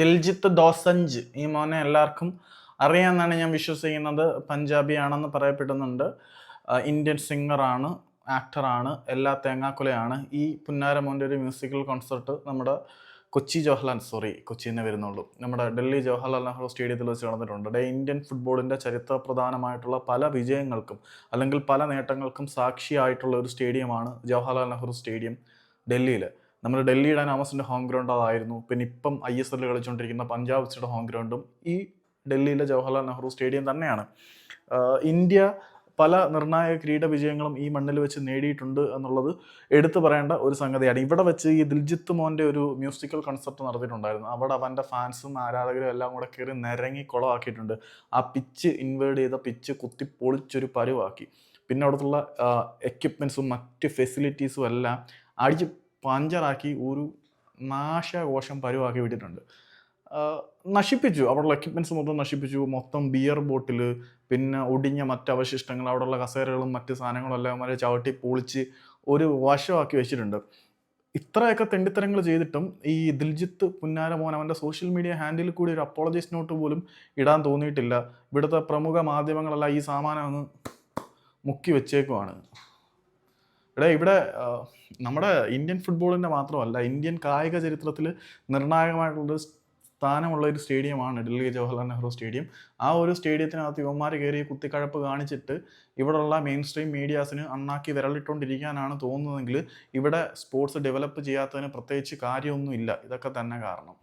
ദിൽജിത്ത് ദോസഞ്ച് ഈ മോനെ എല്ലാവർക്കും അറിയാമെന്നാണ് ഞാൻ വിശ്വസിക്കുന്നത്. പഞ്ചാബി ആണെന്ന് പറയപ്പെടുന്നുണ്ട്. ഇന്ത്യൻ സിംഗറാണ്, ആക്ടറാണ്, എല്ലാ തേങ്ങാക്കൊലയാണ്. ഈ പുന്നാര മോൻ്റെ ഒരു മ്യൂസിക്കൽ കോൺസെർട്ട് നമ്മുടെ കൊച്ചിയിൽ നിന്ന് വരുന്നുള്ളൂ. നമ്മുടെ ഡൽഹി ജവഹർലാൽ നെഹ്റു സ്റ്റേഡിയത്തിൽ വെച്ച് നടന്നിട്ടുണ്ട്. ഇന്ത്യൻ ഫുട്ബോളിൻ്റെ ചരിത്ര പ്രധാനമായിട്ടുള്ള പല വിജയങ്ങൾക്കും അല്ലെങ്കിൽ പല നേട്ടങ്ങൾക്കും സാക്ഷിയായിട്ടുള്ള ഒരു സ്റ്റേഡിയമാണ് ജവഹർലാൽ നെഹ്റു സ്റ്റേഡിയം ഡൽഹിയിൽ. നമ്മുടെ ഡൽഹി ഡൈനാമോസിൻ്റെ ഹോം ഗ്രൗണ്ട് അതായിരുന്നു. പിന്നെ ഇപ്പം ISL കളിച്ചുകൊണ്ടിരിക്കുന്ന പഞ്ചാബ് എഫ്സിയുടെ ഹോം ഗ്രൗണ്ടും ഈ ഡൽഹിയിലെ ജവഹർലാൽ നെഹ്റു സ്റ്റേഡിയം തന്നെയാണ്. ഇന്ത്യ പല നിർണായക കിരീട വിജയങ്ങളും ഈ മണ്ണിൽ വെച്ച് നേടിയിട്ടുണ്ട് എന്നുള്ളത് എടുത്തു പറയേണ്ട ഒരു സംഗതിയാണ്. ഇവിടെ വെച്ച് ഈ ദിൽജിത്ത് മോൻ്റെ ഒരു മ്യൂസിക്കൽ കൺസെർട്ട് നടത്തിയിട്ടുണ്ടായിരുന്നു. അവിടെ അവൻ്റെ ഫാൻസും ആരാധകരും എല്ലാം കൂടെ കയറി നിരങ്ങി കുളമാക്കിയിട്ടുണ്ട്. ആ പിച്ച് ഇൻവേർഡ് ചെയ്ത പിച്ച് കുത്തി പൊളിച്ചൊരു പരുവാക്കി. പിന്നെ അവിടുത്തെ എക്യുപ്മെൻസും മറ്റ് ഫെസിലിറ്റീസും എല്ലാം അടിച്ച് പഞ്ചറാക്കി ഒരു നാശകോശം പരുവാക്കി വിട്ടിട്ടുണ്ട്. നശിപ്പിച്ചു. അവിടെയുള്ള എക്യുപ്മെൻറ്റ്സ് മൊത്തം നശിപ്പിച്ചു. മൊത്തം ബിയർ ബോട്ടിൽ, പിന്നെ ഒടിഞ്ഞ മറ്റ് അവശിഷ്ടങ്ങൾ, അവിടെയുള്ള കസേരകളും മറ്റ് സാധനങ്ങളും എല്ലാം വരെ ചവിട്ടി പൊളിച്ച് ഒരു വശമാക്കി വെച്ചിട്ടുണ്ട്. ഇത്രയൊക്കെ തെണ്ടിത്തരങ്ങൾ ചെയ്തിട്ടും ഈ ദിൽജിത്ത് പുന്നാര മോൻ അവൻ്റെ സോഷ്യൽ മീഡിയ ഹാൻഡിൽ കൂടി ഒരു അപ്പോളജീസ് നോട്ട് പോലും ഇടാൻ തോന്നിയിട്ടില്ല. ഇവിടുത്തെ പ്രമുഖ മാധ്യമങ്ങളെല്ലാം ഈ സാമാനം ഒന്ന് മുക്കി വെച്ചേക്കുവാണ്. ഇവിടെ നമ്മുടെ ഇന്ത്യൻ ഫുട്ബോളിൻ്റെ മാത്രമല്ല, ഇന്ത്യൻ കായിക ചരിത്രത്തിൽ നിർണായകമായിട്ടുള്ളൊരു സ്ഥാനമുള്ള ഒരു സ്റ്റേഡിയമാണ് ഡൽഹി ജവഹർലാൽ നെഹ്റു സ്റ്റേഡിയം. ആ ഒരു സ്റ്റേഡിയത്തിനകത്ത് യുവന്മാർ കയറി കുത്തിക്കഴപ്പ് കാണിച്ചിട്ട് ഇവിടെയുള്ള മെയിൻ സ്ട്രീം മീഡിയാസിന് അണ്ണാക്കി വിരലിട്ടുകൊണ്ടിരിക്കാനാണ് തോന്നുന്നതെങ്കിൽ ഇവിടെ സ്പോർട്സ് ഡെവലപ്പ് ചെയ്യാത്തതിന് പ്രത്യേകിച്ച് കാര്യമൊന്നുമില്ല. ഇതൊക്കെ തന്നെ കാരണം.